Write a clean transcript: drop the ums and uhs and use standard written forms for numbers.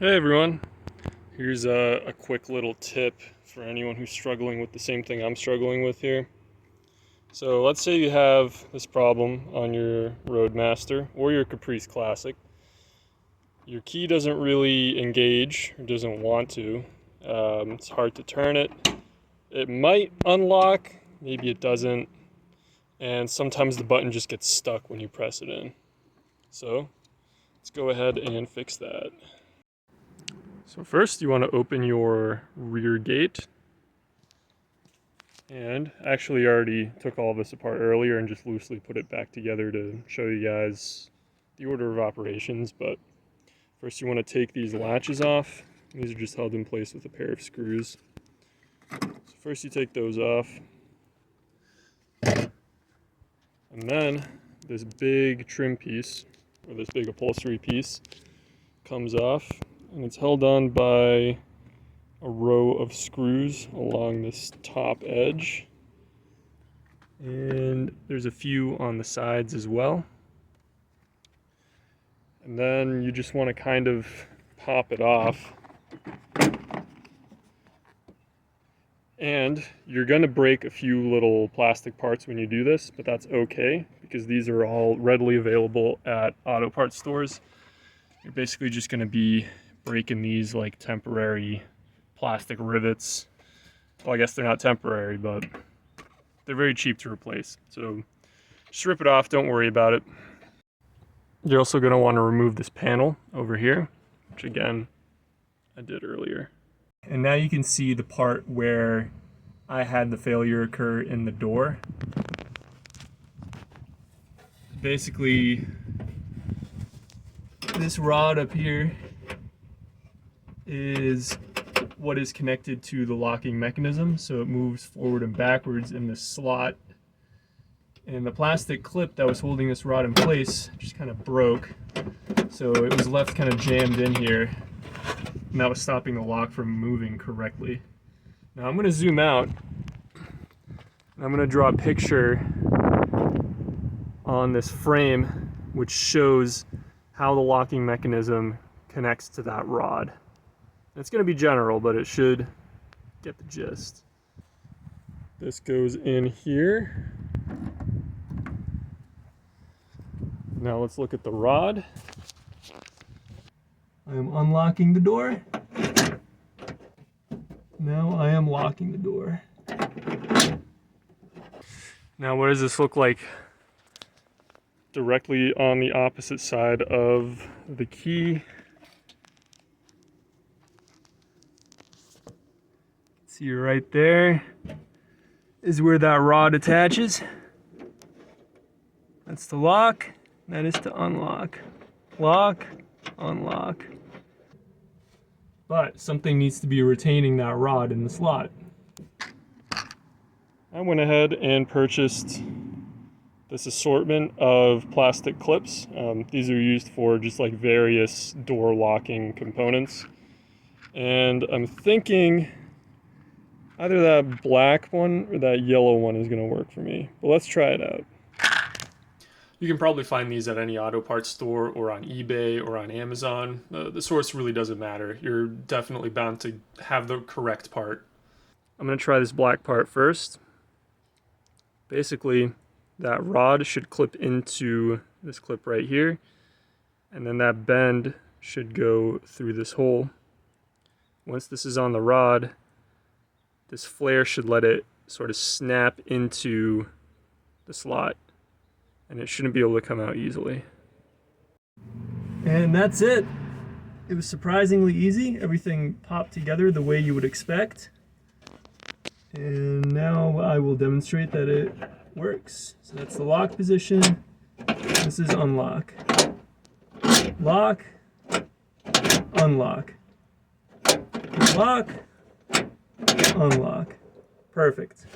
Hey everyone, here's a quick little tip for anyone who's struggling with the same thing I'm struggling with here. So let's say you have this problem on your Roadmaster or your Caprice Classic. Your key doesn't really engage or doesn't want to. It's hard to turn it. It might unlock, maybe it doesn't, and sometimes the button just gets stuck when you press it in. So let's go ahead and fix that. So first you want to open your rear gate, and actually I already took all this apart earlier and just loosely put it back together to show you guys the order of operations. But first you want to take these latches off. These are just held in place with a pair of screws. So first you take those off, and then this big trim piece, or this big upholstery piece, comes off, and it's held on by a row of screws along this top edge, and there's a few on the sides as well. And then you just want to kind of pop it off, and you're going to break a few little plastic parts when you do this, but that's okay because these are all readily available at auto parts stores. You're basically just going to be breaking these like temporary plastic rivets. Well, I guess they're not temporary, but they're very cheap to replace. So just rip it off, don't worry about it. You're also going to want to remove this panel over here, which again, I did earlier. And now you can see the part where I had the failure occur in the door. Basically, this rod up here is what is connected to the locking mechanism, so it moves forward and backwards in this slot. And the plastic clip that was holding this rod in place just kind of broke, so it was left kind of jammed in here, and that was stopping the lock from moving correctly. Now I'm going to zoom out, and I'm going to draw a picture on this frame which shows how the locking mechanism connects to that rod. It's going to be general, but it should get the gist. This goes in here. Now let's look at the rod. I am unlocking the door. Now I am locking the door. Now what does this look like directly on the opposite side of the key? See right there is where that rod attaches. That's the lock. That is to unlock. Lock, unlock. But something needs to be retaining that rod in the slot. I went ahead and purchased this assortment of plastic clips. These are used for just like various door locking components. And I'm thinking either that black one or that yellow one is going to work for me. But let's try it out. You can probably find these at any auto parts store or on eBay or on Amazon. The source really doesn't matter. You're definitely bound to have the correct part. I'm going to try this black part first. Basically, that rod should clip into this clip right here, and then that bend should go through this hole. Once this is on the rod, this flare should let it sort of snap into the slot, and it shouldn't be able to come out easily. And that's it. It was surprisingly easy. Everything popped together the way you would expect. And now I will demonstrate that it works. So that's the lock position. This is unlock. Lock, unlock. Lock, unlock. Perfect.